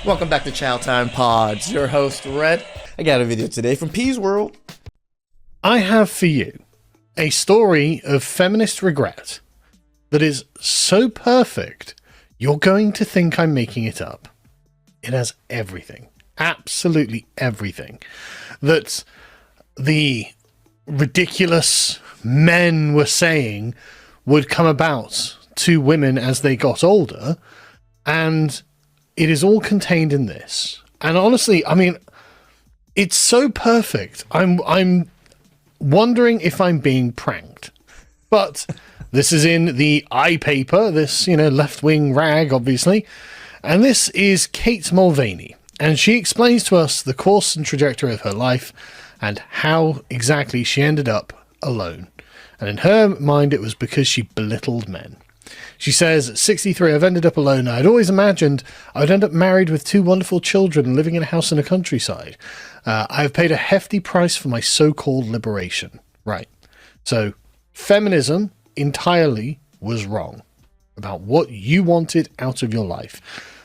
Welcome back to Chow Time Pods. Your host, Red. I got a video today from P's World. I have for you a story of feminist regret that is so perfect, you're going to think I'm making it up. It has everything, absolutely everything, that the ridiculous men were saying would come about to women as they got older, and it is all contained in this. And honestly, I mean, it's so perfect. I'm wondering if I'm being pranked. But this is in the iPaper, this, left-wing rag, obviously. And this is Kate Mulvaney. And she explains to us the course and trajectory of her life and how exactly she ended up alone. And in her mind, it was because she belittled men. She says, at 63, I've ended up alone. I had always imagined I would end up married with two wonderful children and living in a house in the countryside. I have paid a hefty price for my so-called liberation. Right. So feminism entirely was wrong about what you wanted out of your life.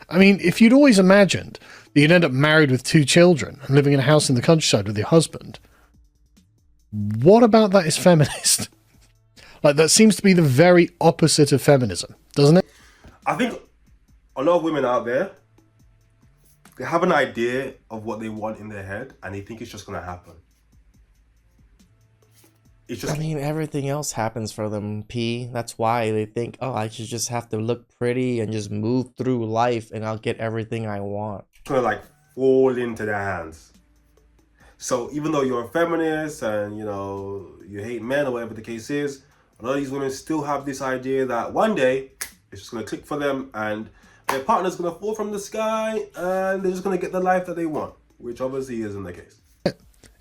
I mean, if you'd always imagined that you'd end up married with two children and living in a house in the countryside with your husband, what about that is feminist? Like, that seems to be the very opposite of feminism, doesn't it? I think a lot of women out there, they have an idea of what they want in their head and they think it's just going to happen. I mean, everything else happens for them, P. That's why they think, oh, I should just have to look pretty and just move through life and I'll get everything I want. Kind of like fall into their hands. So even though you're a feminist and, you hate men or whatever the case is, a lot of these women still have this idea that one day it's just going to click for them and their partner's going to fall from the sky and they're just going to get the life that they want, which obviously isn't the case.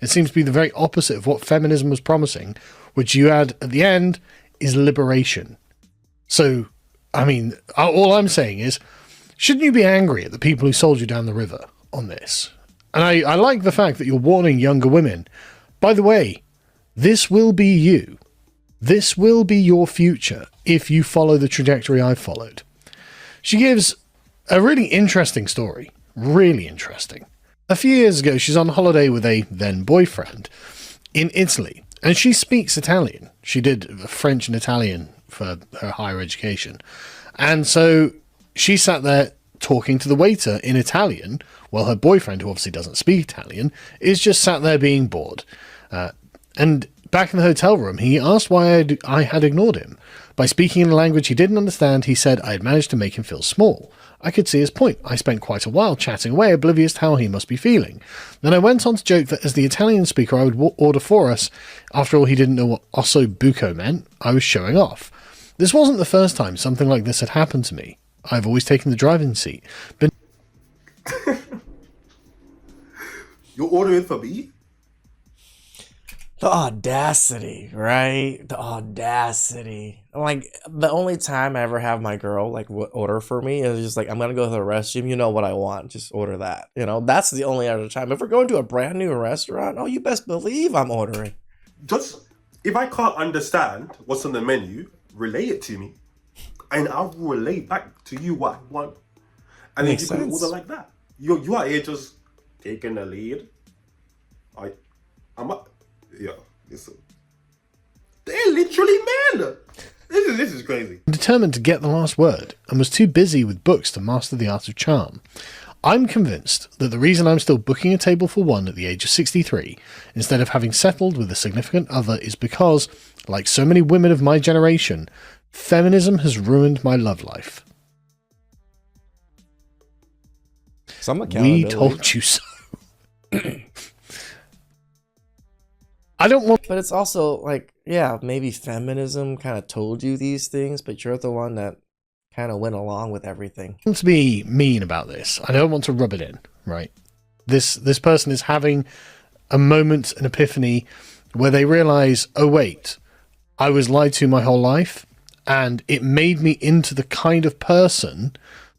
It seems to be the very opposite of what feminism was promising, which you add at the end is liberation. So, I mean, all I'm saying is, shouldn't you be angry at the people who sold you down the river on this? And I like the fact that you're warning younger women. By the way, this will be you. This will be your future if you follow the trajectory I've followed. She gives a really interesting story. Really interesting. A few years ago, she's on holiday with a then boyfriend in Italy, and she speaks Italian. She did French and Italian for her higher education. And so she sat there talking to the waiter in Italian, while her boyfriend, who obviously doesn't speak Italian, is just sat there being bored. And back in the hotel room, he asked why I had ignored him. By speaking in a language he didn't understand, he said I had managed to make him feel small. I could see his point. I spent quite a while chatting away, oblivious to how he must be feeling. Then I went on to joke that as the Italian speaker I would order for us. After all, he didn't know what osso buco meant. I was showing off. This wasn't the first time something like this had happened to me. I've always taken the driving seat. But You're ordering for me? The audacity, right? The audacity. Like, the only time I ever have my girl, order for me is just like, I'm going to go to the restroom. You know what I want. Just order that. That's the only other time. If we're going to a brand new restaurant, oh, you best believe I'm ordering. Just, if I can't understand what's on the menu, relay it to me. And I'll relay back to you what I want. And then you can order like that. You are here just taking the lead. Listen. They're literally men. This is crazy. Determined to get the last word and was too busy with books to master the art of charm. I'm convinced that the reason I'm still booking a table for one at the age of 63 instead of having settled with a significant other is because, like so many women of my generation, feminism has ruined my love life. Some accountability. We told you so. I don't want... But it's also like, yeah, maybe feminism kind of told you these things, but you're the one that kind of went along with everything. I want to be mean about this. I don't want to rub it in, right? This person is having a moment, an epiphany, where they realize, oh wait, I was lied to my whole life, and it made me into the kind of person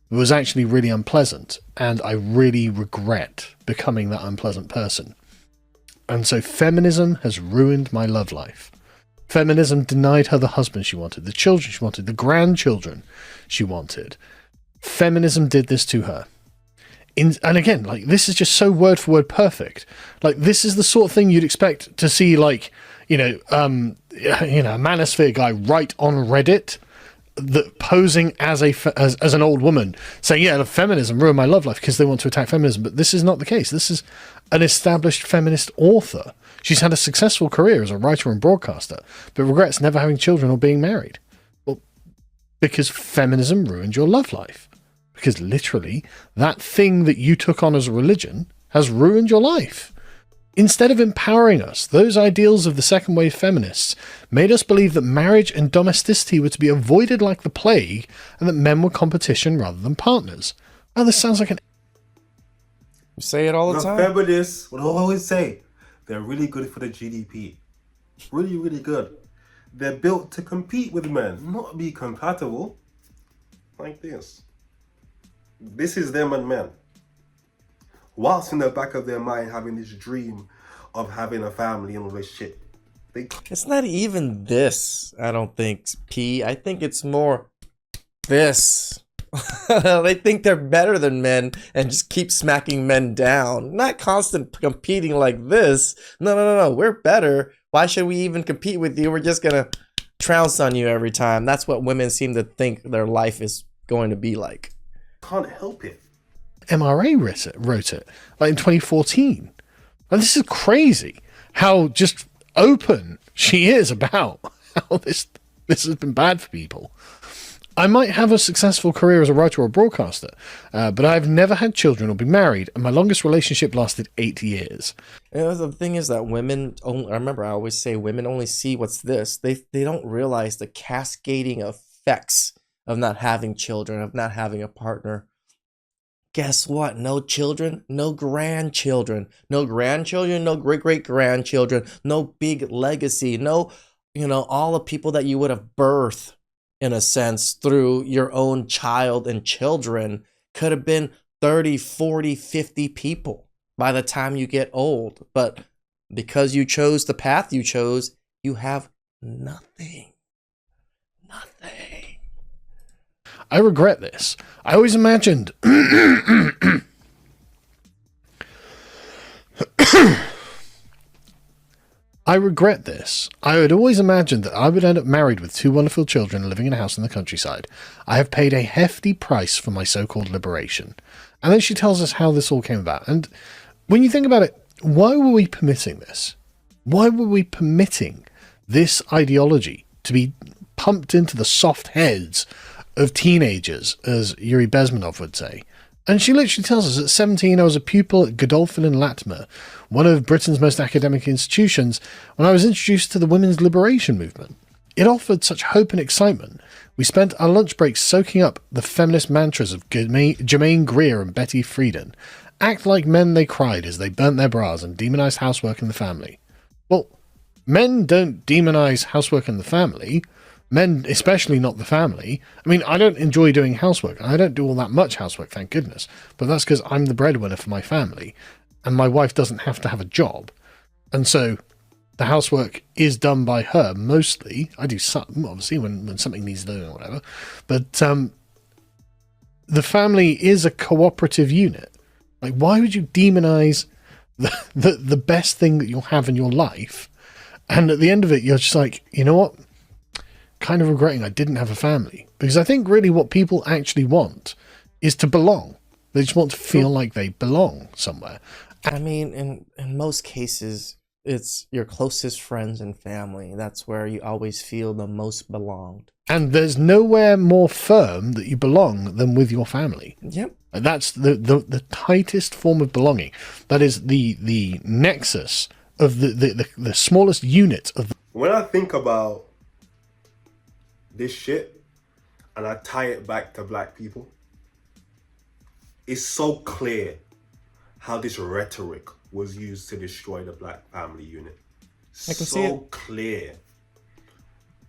who was actually really unpleasant, and I really regret becoming that unpleasant person. And so feminism has ruined my love life. Feminism denied her the husband she wanted, the children she wanted, the grandchildren she wanted. Feminism did this to her. And again, like, this is just so word for word perfect. Like, this is the sort of thing you'd expect to see, like, a manosphere guy write on Reddit, that posing as as an old woman, saying, yeah, feminism ruined my love life, because they want to attack feminism. But this is not the case. This is an established feminist author. She's had a successful career as a writer and broadcaster, but regrets never having children or being married. Well, because feminism ruined your love life. Because literally, that thing that you took on as a religion has ruined your life. Instead of empowering us, those ideals of the second wave feminists made us believe that marriage and domesticity were to be avoided like the plague, and that men were competition rather than partners. Oh, this sounds like an... You say it all the time. Feminists, what I always say, they're really good for the GDP. Really, really good. They're built to compete with men, not be compatible. Like this. This is them and men. Whilst in the back of their mind having this dream of having a family and all this shit. It's not even this, I don't think, P. I think it's more this. They think they're better than men and just keep smacking men down. Not constant competing like this. No. We're better. Why should we even compete with you? We're just going to trounce on you every time. That's what women seem to think their life is going to be like. Can't help it. MRA wrote it, like in 2014. And this is crazy how just open she is about how this has been bad for people. I might have a successful career as a writer or broadcaster, but I've never had children or been married, and my longest relationship lasted 8 years. The thing is that women only, I remember I always say women only see what's this. They don't realize the cascading effects of not having children, of not having a partner. Guess what? No children, no grandchildren. No grandchildren, no great-great-grandchildren. No big legacy. No, all the people that you would have birthed, in a sense, through your own child and children could have been 30, 40, 50 people by the time you get old. But because you chose the path you chose, you have nothing. Nothing. I regret this. I always imagined... I regret this. I had always imagined that I would end up married with 2 wonderful children living in a house in the countryside. I have paid a hefty price for my so-called liberation. And then she tells us how this all came about. And when you think about it, why were we permitting this? Why were we permitting this ideology to be pumped into the soft heads of teenagers, as Yuri Bezmenov would say? And she literally tells us, at 17, I was a pupil at Godolphin and Latimer, one of Britain's most academic institutions, when I was introduced to the women's liberation movement. It offered such hope and excitement. We spent our lunch breaks soaking up the feminist mantras of Germaine Greer and Betty Friedan. Act like men, they cried as they burnt their bras and demonized housework in the family. Well, men don't demonize housework in the family. Men, especially not the family. I mean, I don't enjoy doing housework. I don't do all that much housework, thank goodness. But that's because I'm the breadwinner for my family. And my wife doesn't have to have a job. And so the housework is done by her, mostly. I do some, obviously, when something needs doing or whatever. But the family is a cooperative unit. Like, why would you demonize the best thing that you'll have in your life? And at the end of it, you're just like, you know what? Kind of regretting I didn't have a family. Because I think really what people actually want is to belong. They just want to feel like they belong somewhere. I mean, in most cases, it's your closest friends and family. That's where you always feel the most belonged. And there's nowhere more firm that you belong than with your family. Yep. And that's the tightest form of belonging. That is the nexus of the smallest unit of... When I think about this shit, and I tie it back to black people, it's so clear how this rhetoric was used to destroy the black family unit. I can see it. Clear.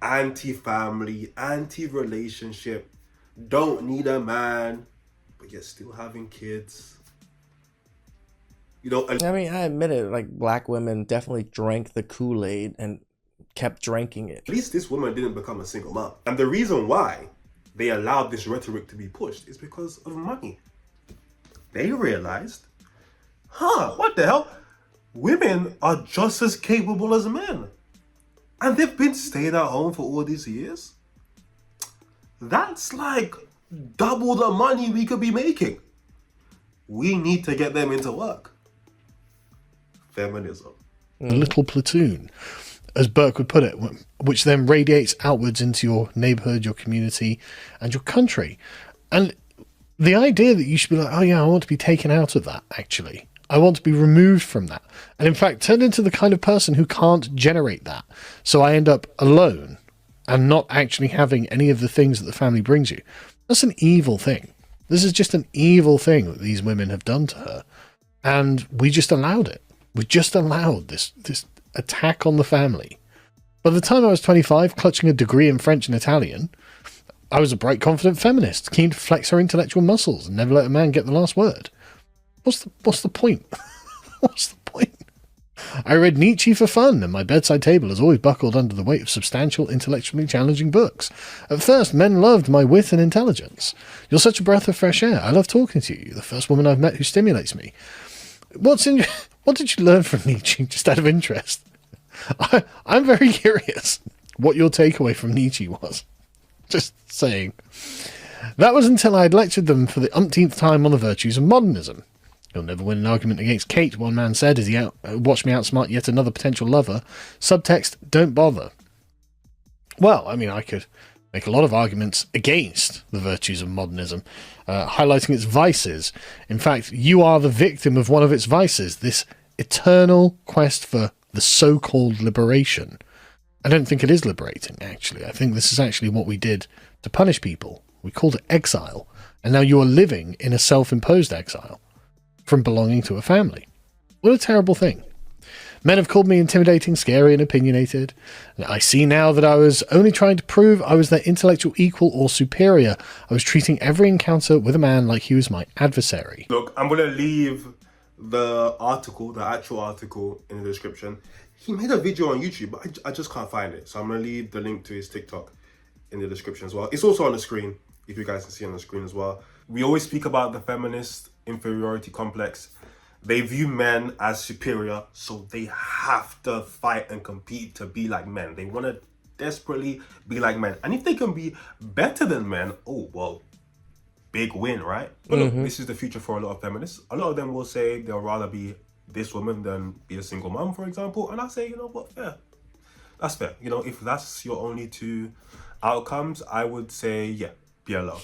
Anti-family, anti-relationship, don't need a man, but you're still having kids. I mean, I admit it, like, black women definitely drank the Kool-Aid and kept drinking it. At least this woman didn't become a single mom. And the reason why they allowed this rhetoric to be pushed is because of money. they realized, what the hell? Women are just as capable as men. And they've been staying at home for all these years. That's like double the money we could be making. We need to get them into work. Feminism. A little platoon, as Burke would put it, which then radiates outwards into your neighborhood, your community, and your country. And the idea that you should be like, oh yeah, I want to be taken out of that, actually. I want to be removed from that. And in fact, turn into the kind of person who can't generate that. So I end up alone and not actually having any of the things that the family brings you. That's an evil thing. This is just an evil thing that these women have done to her. And we just allowed it. We just allowed this attack on the family. By the time I was 25, clutching a degree in French and Italian, I was a bright, confident feminist, keen to flex her intellectual muscles and never let a man get the last word. What's the point? What's the point? I read Nietzsche for fun, and my bedside table is always buckled under the weight of substantial, intellectually challenging books. At first, men loved my wit and intelligence. You're such a breath of fresh air. I love talking to you. You're the first woman I've met who stimulates me. What did you learn from Nietzsche, just out of interest? I'm very curious what your takeaway from Nietzsche was. Just saying. That was until I had lectured them for the umpteenth time on the virtues of modernism. You'll never win an argument against Kate, one man said as he watched me outsmart yet another potential lover. Subtext, don't bother. Well, I mean, I could make a lot of arguments against the virtues of modernism, highlighting its vices. In fact, you are the victim of one of its vices, this eternal quest for the so-called liberation. I don't think it is liberating, actually. I think this is actually what we did to punish people. We called it exile, and now you are living in a self-imposed exile from belonging to a family. What a terrible thing. Men have called me intimidating, scary, and opinionated. And I see now that I was only trying to prove I was their intellectual equal or superior. I was treating every encounter with a man like he was my adversary. Look, I'm going to leave the actual article in the description. He made a video on YouTube, but I just can't find it. So I'm going to leave the link to his TikTok in the description as well. It's also on the screen, if you guys can see on the screen as well. We always speak about the feminist inferiority complex. They view men as superior, so they have to fight and compete to be like men. They want to desperately be like men. And if they can be better than men, oh, well, big win, right? But look, this is the future for a lot of feminists. A lot of them will say they'll rather be this woman than be a single mom, for example. And I say, you know what, fair. That's fair. You know, if that's your only two outcomes, I would say, yeah, be alone.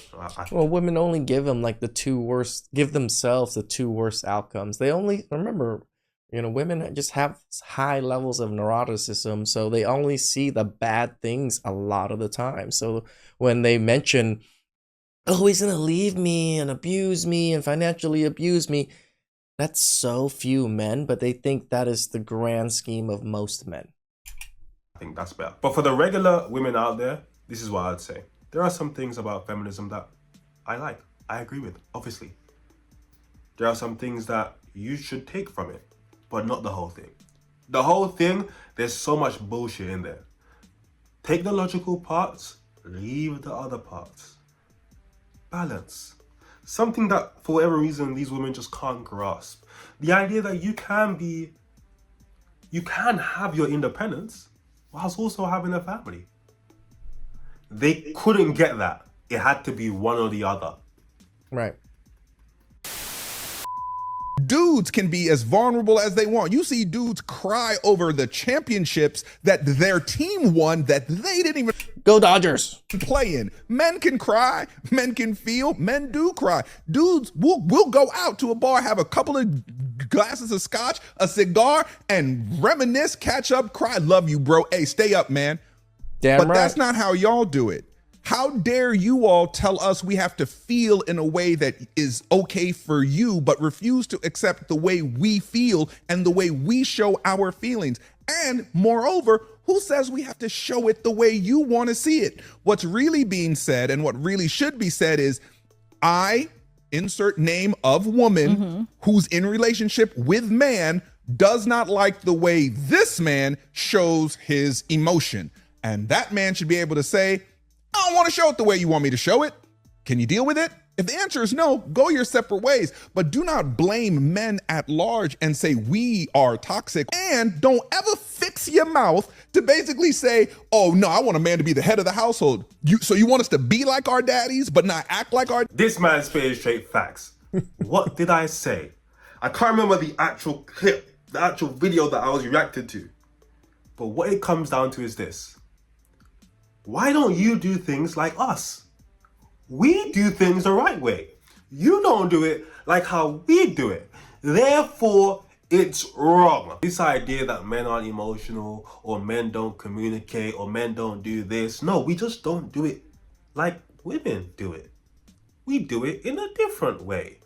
Well, women only give them like give themselves the two worst outcomes. They only, remember, women just have high levels of neuroticism, so they only see the bad things a lot of the time. So when they mention, oh, he's gonna leave me and abuse me and financially abuse me, that's so few men, but they think that is the grand scheme of most men. I think that's better. But for the regular women out there, this is what I'd say. There are some things about feminism that I like. I agree with, obviously. There are some things that you should take from it, but not the whole thing. The whole thing, there's so much bullshit in there. Take the logical parts, leave the other parts. Balance. Something that, for whatever reason, these women just can't grasp. The idea that you can have your independence whilst also having a family. They couldn't get that. It had to be one or the other. Right. Dudes can be as vulnerable as they want. You see dudes cry over the championships that their team won that they didn't even Go Dodgers. play in. Men can cry. Men can feel. Men do cry. Dudes will go out to a bar, have a couple of glasses of scotch, a cigar, and reminisce, catch up, cry. Love you, bro. Hey, stay up, man. Damn But right. that's not how y'all do it. How dare you all tell us we have to feel in a way that is okay for you, but refuse to accept the way we feel and the way we show our feelings? And moreover, who says we have to show it the way you want to see it? What's really being said and what really should be said is, I, insert name of woman, who's in relationship with man, does not like the way this man shows his emotion. And that man should be able to say, I don't want to show it the way you want me to show it. Can you deal with it? If the answer is no, go your separate ways. But do not blame men at large and say we are toxic. And don't ever fix your mouth to basically say, oh no, I want a man to be the head of the household. So you want us to be like our daddies, but not act like our... This man's spitting straight facts. What did I say? I can't remember the actual clip, the actual video that I was reacting to. But what it comes down to is this. Why don't you do things like us? We do things the right way. You don't do it like how we do it. Therefore, it's wrong. This idea that men aren't emotional, or men don't communicate, or men don't do this. No, we just don't do it like women do it. We do it in a different way.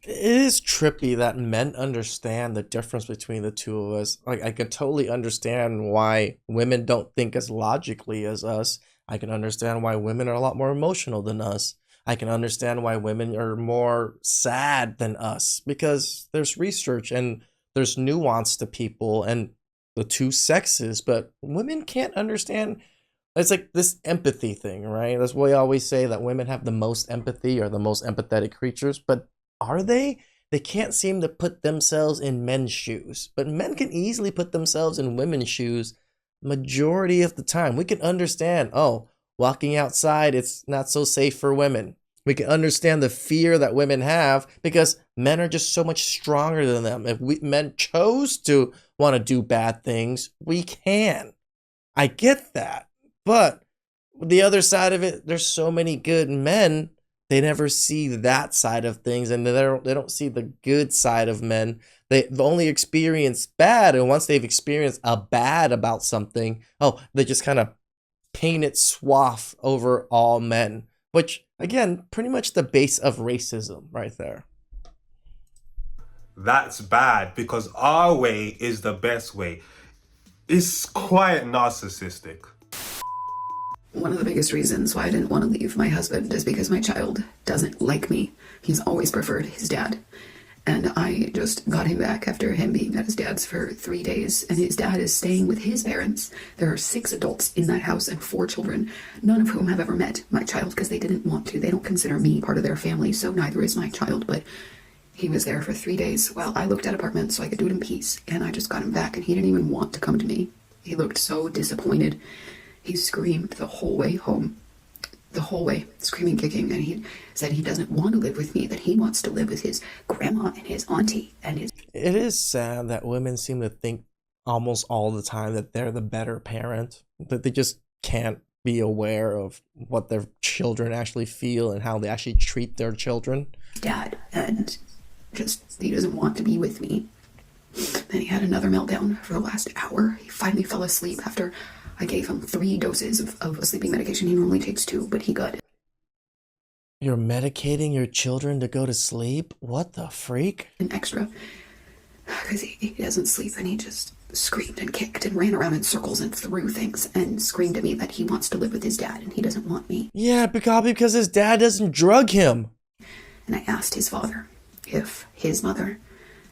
It is trippy that men understand the difference between the two of us. Like, I can totally understand why women don't think as logically as us. I can understand why women are a lot more emotional than us. I can understand why women are more sad than us, because there's research and there's nuance to people and the two sexes, but women can't understand. It's like this empathy thing, right? That's why we always say that women have the most empathy or the most empathetic creatures, but are they? They can't seem to put themselves in men's shoes, but men can easily put themselves in women's shoes majority of the time. We can understand, oh, walking outside, it's not so safe for women. We can understand the fear that women have because men are just so much stronger than them. If men chose to want to do bad things, we can. I get that. But the other side of it, there's so many good men, they never see that side of things, and they don't see the good side of men. They've only experienced bad, and once they've experienced a bad about something, oh, they just kind of paint it swath over all men, which, again, pretty much the base of racism right there. That's bad because our way is the best way. It's quite narcissistic. One of the biggest reasons why I didn't want to leave my husband is because my child doesn't like me. He's always preferred his dad. And I just got him back after him being at his dad's for 3 days, and his dad is staying with his parents. There are 6 adults in that house and 4 children, none of whom have ever met my child because they didn't want to. They don't consider me part of their family, so neither is my child. But he was there for 3 days while I looked at apartments so I could do it in peace, and I just got him back, and he didn't even want to come to me. He looked so disappointed. He screamed the whole way home. The whole way, screaming, kicking, and he said he doesn't want to live with me, that he wants to live with his grandma and his auntie and his... It is sad that women seem to think almost all the time that they're the better parent, that they just can't be aware of what their children actually feel and how they actually treat their children. Dad, and just, he doesn't want to be with me. Then he had another meltdown for the last hour. He finally fell asleep after I gave him 3 doses of a sleeping medication. He normally takes 2, but he got it. You're medicating your children to go to sleep? What the freak? An extra, because he doesn't sleep, and he just screamed and kicked and ran around in circles and threw things and screamed at me that he wants to live with his dad and he doesn't want me. Yeah, because his dad doesn't drug him. And I asked his father if his mother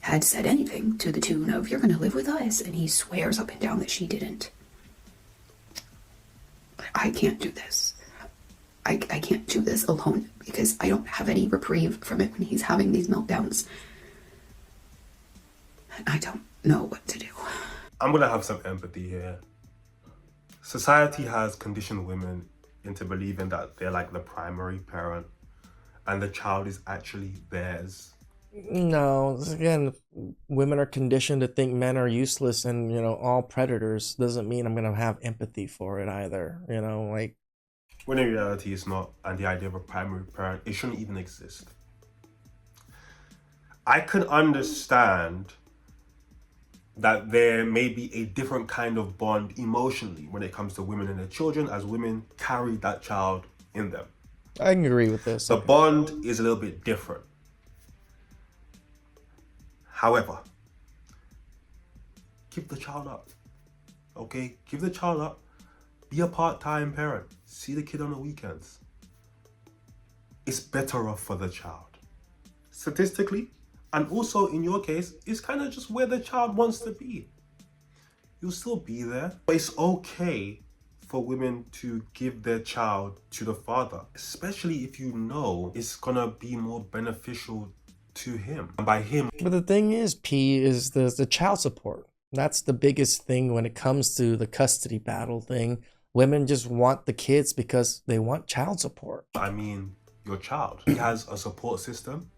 had said anything to the tune of, "You're going to live with us," and he swears up and down that she didn't. I can't do this. I can't do this alone because I don't have any reprieve from it when he's having these meltdowns. I don't know what to do. I'm gonna have some empathy here. Society has conditioned women into believing that they're like the primary parent and the child is actually theirs. No, again, women are conditioned to think men are useless and, all predators. Doesn't mean I'm going to have empathy for it either, like... When in reality it's not, and the idea of a primary parent, it shouldn't even exist. I can understand that there may be a different kind of bond emotionally when it comes to women and their children, as women carry that child in them. I can agree with this. The bond is a little bit different. However, give the child up, okay? Give the child up. Be a part-time parent. See the kid on the weekends. It's better off for the child. Statistically, and also in your case, it's kind of just where the child wants to be. You'll still be there, but it's okay for for women to give their child to the father, especially if you know it's gonna be more beneficial to him. And by him, But the thing is, P, is the child support. That's the biggest thing when it comes to the custody battle thing. Women just want the kids because they want child support. I mean your child. He has a support system,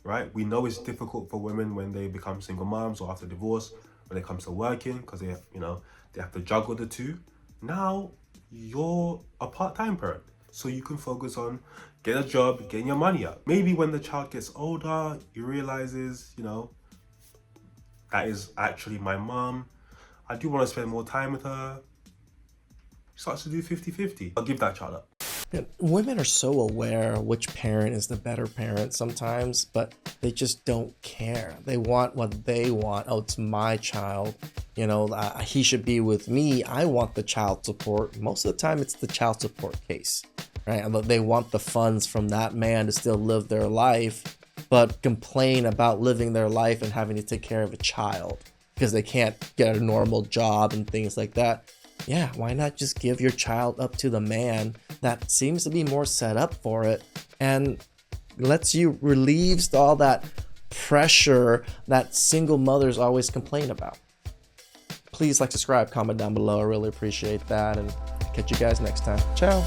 right? We know it's difficult for women when they become single moms or after divorce, when it comes to working, because they have, they have to juggle the two. Now you're a part-time parent, so you can focus on getting a job, getting your money up. Maybe when the child gets older, he realizes, that is actually my mom. I do want to spend more time with her. He starts to do 50-50. I'll give that child up. Women are so aware which parent is the better parent sometimes, but they just don't care. They want what they want. Oh, it's my child. He should be with me. I want the child support. Most of the time, it's the child support case, right? And they want the funds from that man to still live their life, but complain about living their life and having to take care of a child because they can't get a normal job and things like that. Yeah, why not just give your child up to the man that seems to be more set up for it and relieves all that pressure that single mothers always complain about. Please like, subscribe, comment down below. I really appreciate that, and catch you guys next time. Ciao.